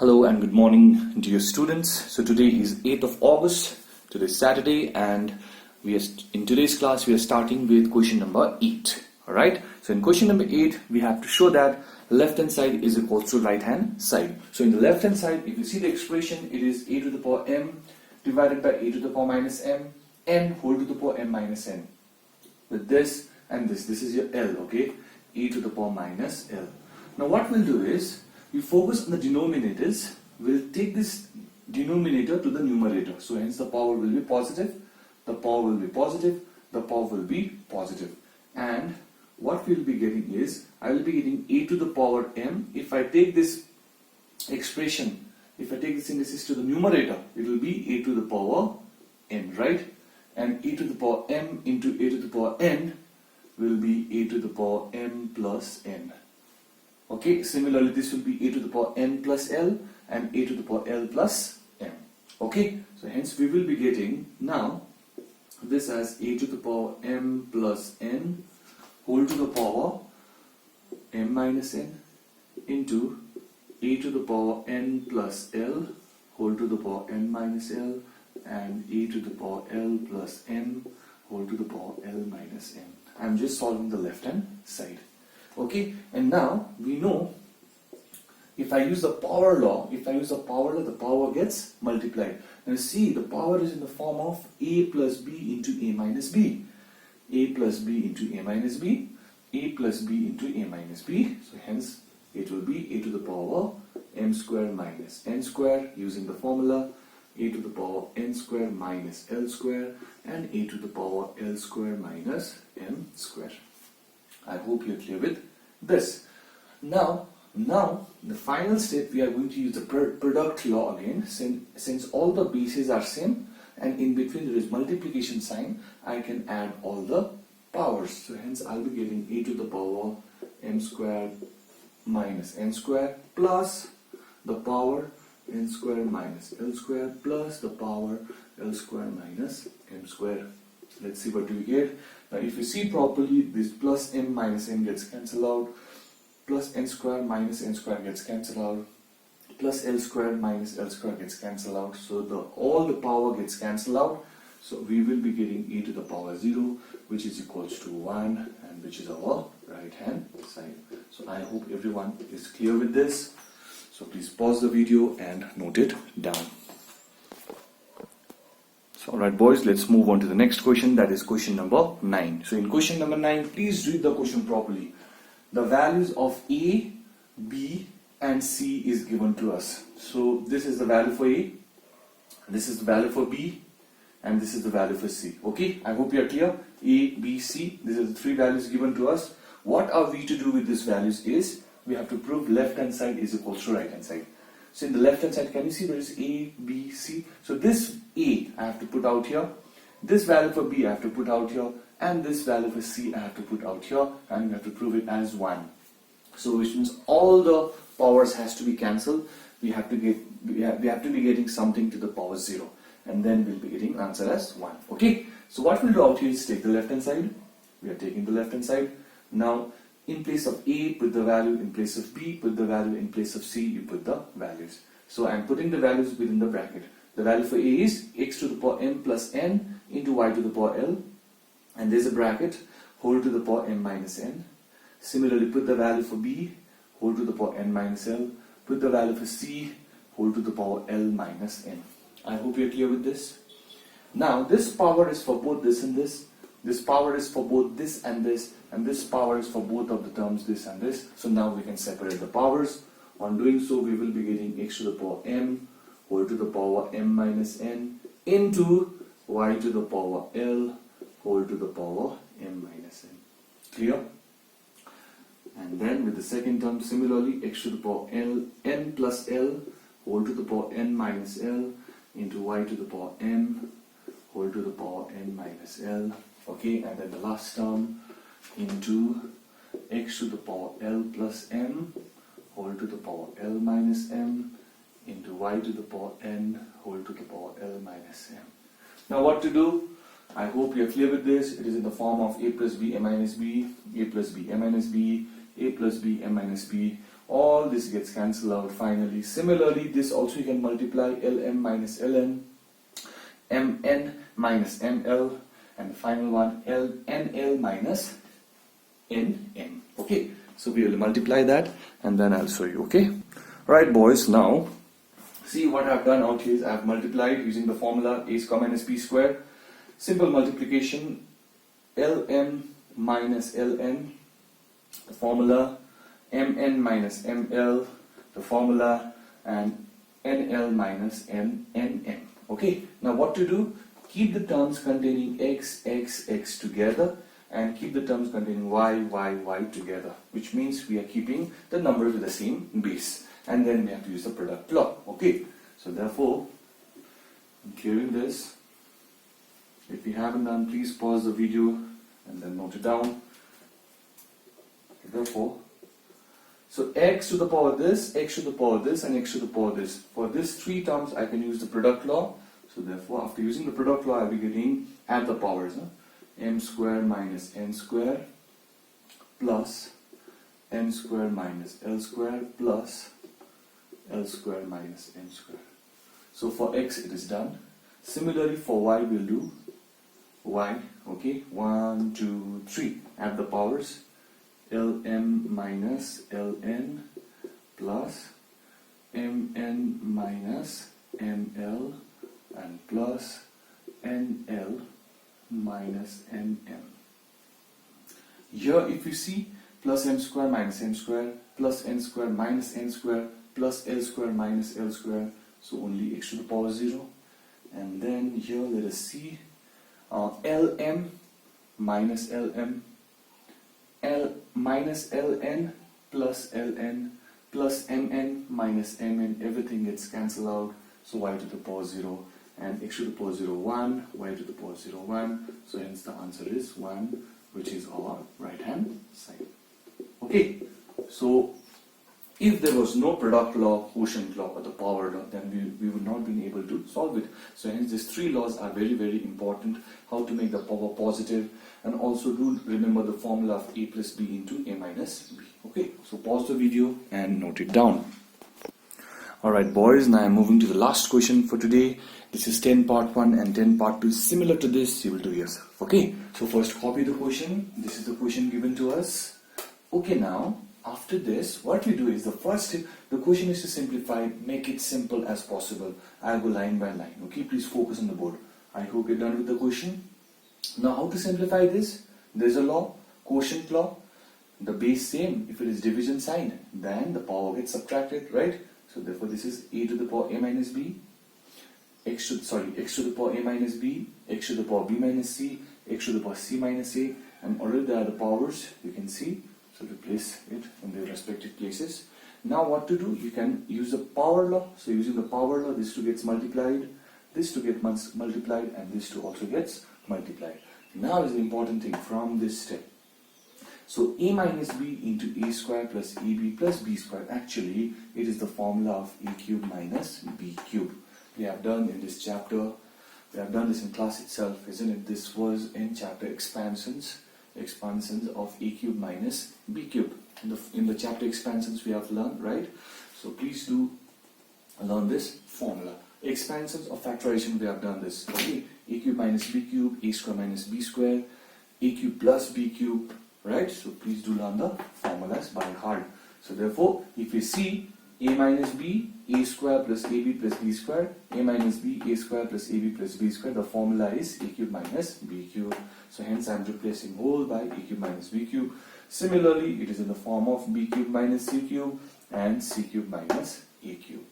Hello and good morning, dear students. So today is 8th of August. Today is Saturday, and in today's class we are starting with question number 8. All right. So in question number 8, we have to show that left hand side is equal to right hand side. So in the left hand side, if you see the expression, it is a to the power m divided by a to the power minus m n whole to the power m minus n. With this and this is your L. Okay, a to the power minus L. Now what we'll do is, we focus on the denominators. We'll take this denominator to the numerator. So hence the power will be positive, the power will be positive, the power will be positive. And what we'll be getting is, I will be getting a to the power m. If I take this expression, if I take this indices to the numerator, it will be a to the power n, right? And a to the power m into a to the power n will be a to the power m plus n. Okay, similarly this will be a to the power n plus L and a to the power L plus m. Okay, so hence we will be getting now this as a to the power m plus n whole to the power m minus n into a to the power n plus L whole to the power n minus L and a to the power L plus m whole to the power L minus m. I am just solving the left hand side. Okay, and now we know if I use the power law, the power gets multiplied. Now see, the power is in the form of a plus b into a minus b, a plus b into a minus b, a plus b into a minus b. So hence it will be a to the power m square minus n square using the formula a to the power n square minus l square and a to the power l square minus m square. I hope you're clear with this. Now the final step, we are going to use the product law again. Since all the bases are same and in between there is multiplication sign, I can add all the powers. So hence I'll be getting a to the power m square minus n square plus the power n square minus l square plus the power l square minus m square. Let's see what do we get. Now if you see properly, this plus m minus n gets cancelled out, plus n square minus n square gets cancelled out, plus l square minus l square gets cancelled out. So all the power gets cancelled out. So we will be getting a to the power 0, which is equals to 1, and which is our right hand side. So I hope everyone is clear with this. So please pause the video and note it down. So alright boys, let's move on to the next question, that is question number 9. So in question number 9, please read the question properly. The values of A, B and C is given to us. So this is the value for A, this is the value for B and this is the value for C. Okay, I hope you are clear. A, B, C, these are the three values given to us. What are we to do with these values is, we have to prove left hand side is equal to right hand side. So in the left hand side, can you see there is A, B, C? So this A I have to put out here, this value for B I have to put out here, and this value for C I have to put out here, and we have to prove it as 1. So which means all the powers has to be cancelled. We have to be getting something to the power 0, and then we'll be getting answer as 1. Okay. So what we'll do out here is take the left hand side. We are taking the left hand side. Now in place of A, put the value, in place of B, put the value, in place of C, you put the values. So I am putting the values within the bracket. The value for A is x to the power m plus n into y to the power l, and there's a bracket, whole to the power m minus n. Similarly, put the value for B, whole to the power n minus l, put the value for C, whole to the power l minus n. I hope you're clear with this. Now this power is for both this and this. This power is for both this and this power is for both of the terms this and this. So now we can separate the powers. On doing so, we will be getting x to the power m whole to the power m minus n into y to the power l whole to the power m minus n. Clear? And then with the second term, similarly, x to the power n plus l whole to the power n minus l into y to the power m whole to the power n minus l. Okay, and then the last term into x to the power l plus m whole to the power l minus m into y to the power n whole to the power l minus m. Now what to do? I hope you are clear with this. It is in the form of a plus b m minus b, a plus b m minus b, a plus b m minus b, all this gets cancelled out finally. Similarly, this also you can multiply Lm minus Ln, Mn minus Ml, and the final one Nl minus Nm. Okay, so we will multiply that and then I'll show you. Okay, alright boys, now see what I've done out here is I've multiplied using the formula a square minus b square. Simple multiplication, Lm minus Ln, the formula, Mn minus Ml, the formula, and Nl minus Nm. Okay, now what to do? Keep the terms containing x, x, x together and keep the terms containing y, y, y together, which means we are keeping the numbers with the same base, and then we have to use the product law. Okay, so therefore, I'm clearing this. If you haven't done, please pause the video and then note it down. Therefore, so x to the power this, x to the power this, and x to the power this. For these three terms, I can use the product law. So therefore, after using the product law, I'll be getting add the powers. M square minus n square plus n square minus l square plus l square minus n square. So for x, it is done. Similarly, for y, we'll do y. Okay, 1, 2, 3. Add the powers. Lm minus Ln plus Mn minus Ml and plus Nl minus Nm. Here if you see plus m square minus m square plus n square minus n square plus l square minus l square, so only x to the power 0. And then here let us see Lm minus Lm, L minus Ln plus Ln plus Mn minus Mn, everything gets cancelled out, so y to the power 0, and x to the power 0, 1, y to the power 0, 1, so hence the answer is 1, which is our right hand side. Okay, so if there was no product law, quotient law, or the power law, then we would not be able to solve it. So hence these three laws are very, very important. How to make the power positive, and also do remember the formula of a plus b into a minus b. Okay, so pause the video and note it down. Alright boys, now I'm moving to the last question for today. This is 10 part 1 and 10 part 2. Similar to this, you will do yourself. Okay, so first copy the question. This is the question given to us. Okay, now after this, what we do is the first, the question is to simplify, make it simple as possible. I'll go line by line. Okay, please focus on the board. I hope you're done with the question. Now how to simplify this? There's a law, quotient law. The base same. If it is division sign, then the power gets subtracted, right? So therefore this is a to the power a minus b, x to the power a minus b, x to the power b minus c, x to the power c minus a, and already there are the powers, you can see. So replace it in their respective places. Now what to do? You can use the power law. So using the power law, this two gets multiplied, this two gets multiplied, and this two also gets multiplied. Now is the important thing from this step. So a minus b into a square plus ab plus b square. Actually, it is the formula of a cube minus b cube. We have done in this chapter, we have done this in class itself, isn't it? This was in chapter expansions of a cube minus b cube. In the chapter expansions we have learned, right? So please do learn this formula. Expansions of factorization, we have done this. Okay, a cube minus b cube, a square minus b square, a cube plus b cube, right? So please do learn the formulas by heart. So therefore, if you see a minus b, a square plus ab plus b square, a minus b, a square plus ab plus b square, the formula is a cube minus b cube. So hence I am replacing whole by a cube minus b cube. Similarly, it is in the form of b cube minus c cube and c cube minus a cube.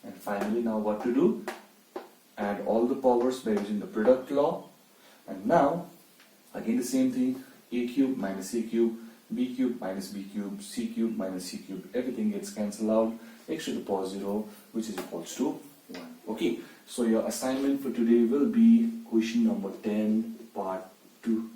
And finally, now what to do? Add all the powers by using the product law. And now, again the same thing, a cube minus a cube, b cube minus b cube, c cube minus c cube, everything gets cancelled out, x to the power 0, which is equals to 1. Okay, so your assignment for today will be question number 10, part 2.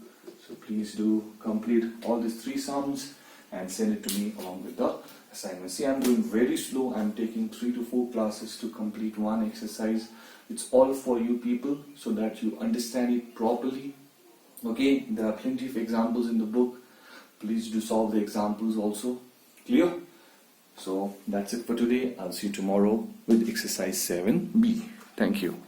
So please do complete all these 3 sums and send it to me along with the assignment. See, I'm doing very slow. I'm taking 3 to 4 classes to complete one exercise. It's all for you people so that you understand it properly. Okay, there are plenty of examples in the book. Please do solve the examples also. Clear? So that's it for today. I'll see you tomorrow with exercise 7B. Thank you.